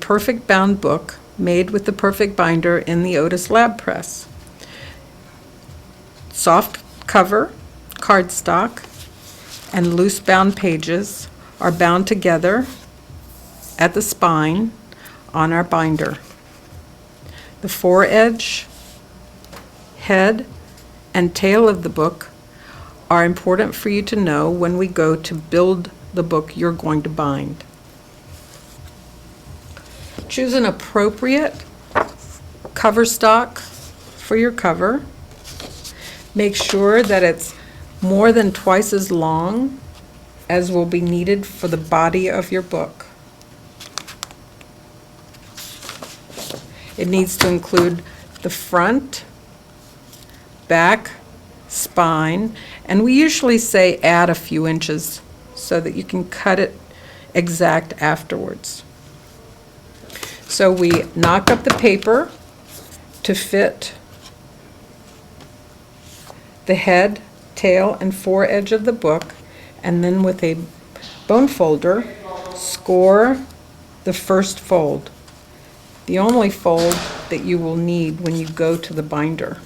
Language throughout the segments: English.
perfect bound book made with the perfect binder in the Otis Lab Press. Soft cover, cardstock, and loose bound pages are bound together at the spine on our binder. The foredge, head, and tail of the book are important for you to know when we go to build the book you're going to bind. Choose an appropriate cover stock for your cover. Make sure that it's more than twice as long as will be needed for the body of your book. It needs to include the front, back, spine, and we usually say add a few inches so that you can cut it exact afterwards. So we knock up the paper to fit the head, tail, and foredge of the book, and then with a bone folder, score the first fold, the only fold that you will need when you go to the binder.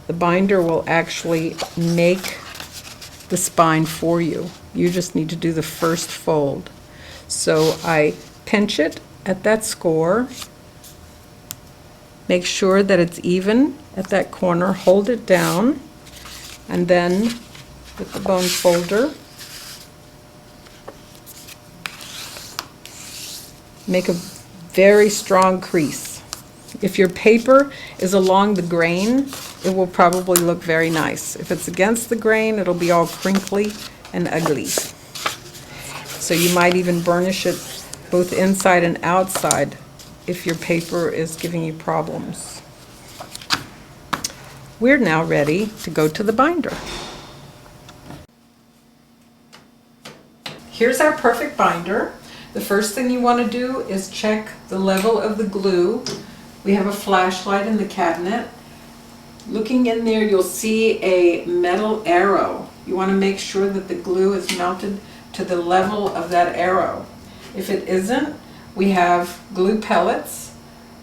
The binder will actually make the spine for you. You just need to do the first fold. So I pinch it at that score, make sure that it's even at that corner, hold it down, and then with the bone folder, make a very strong crease. If your paper is along the grain, it will probably look very nice. If it's against the grain, it'll be all crinkly and ugly. So you might even burnish it both inside and outside if your paper is giving you problems. We're now ready to go to the binder. Here's our perfect binder. The first thing you want to do is check the level of the glue. We have a flashlight in the cabinet. Looking in there, you'll see a metal arrow. You want to make sure that the glue is mounted to the level of that arrow. If it isn't, we have glue pellets,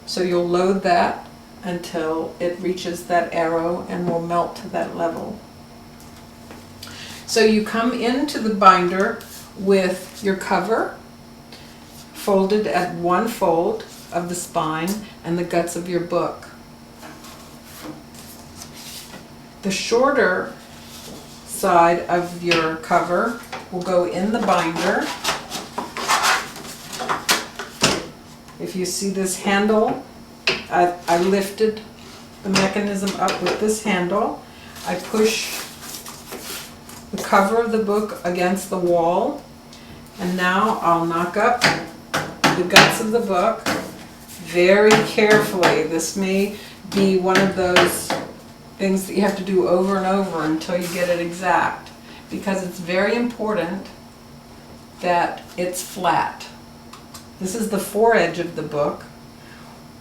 so you'll load that until it reaches that arrow and will melt to that level. So you come into the binder with your cover folded at one fold of the spine and the guts of your book. The shorter side of your cover will go in the binder. If you see this handle, I lifted the mechanism up with this handle. I push the cover of the book against the wall, and now I'll knock up the guts of the book very carefully. This may be one of those things that you have to do over and over until you get it exact, because it's very important that it's flat. This is the foredge of the book.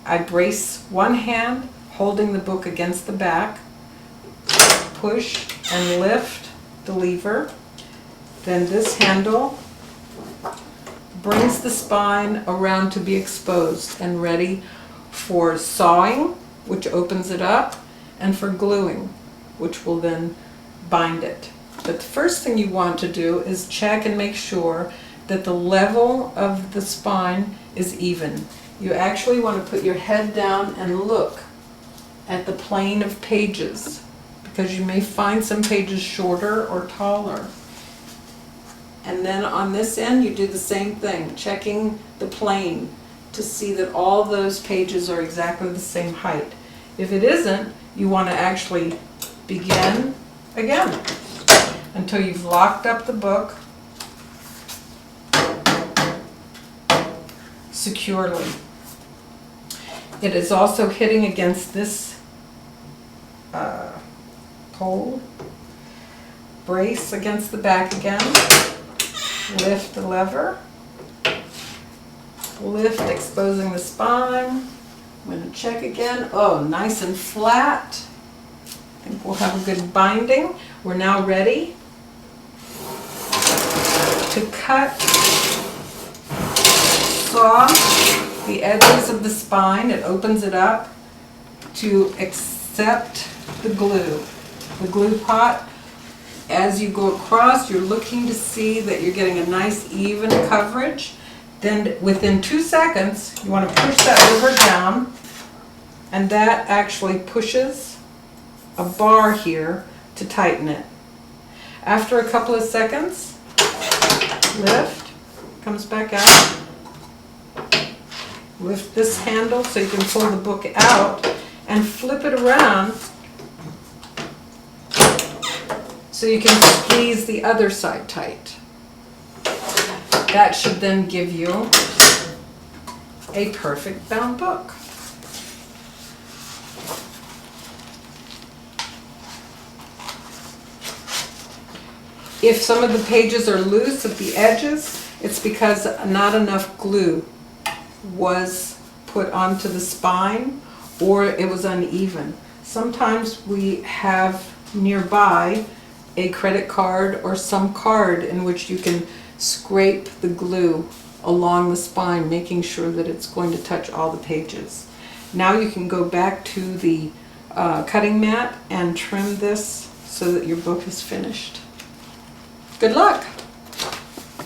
I brace one hand holding the book against the back, push and lift the lever, then this handle brings the spine around to be exposed and ready for sawing, which opens it up, and for gluing, which will then bind it. But the first thing you want to do is check and make sure that the level of the spine is even. You actually want to put your head down and look at the plane of pages, because you may find some pages shorter or taller. And then on this end, you do the same thing, checking the plane to see that all those pages are exactly the same height. If it isn't, you want to actually begin again until you've locked up the book securely. It is also hitting against this pole. Brace against the back again. Lift the lever. Lift, exposing the spine. I'm going to check again. Oh, nice and flat. I think we'll have a good binding. We're now ready to cut, saw the edges of the spine. It opens it up to accept the glue. The glue pot, as you go across, you're looking to see that you're getting a nice even coverage. Then within 2 seconds, you want to push that over down, and that actually pushes a bar here to tighten it. After a couple of seconds, lift, comes back out. Lift this handle so you can pull the book out and flip it around so you can squeeze the other side tight. That should then give you a perfect bound book. If some of the pages are loose at the edges, it's because not enough glue was put onto the spine or it was uneven. Sometimes we have nearby a credit card or some card in which you can scrape the glue along the spine, making sure that it's going to touch all the pages. Now you can go back to the cutting mat and trim this so that your book is finished. Good luck!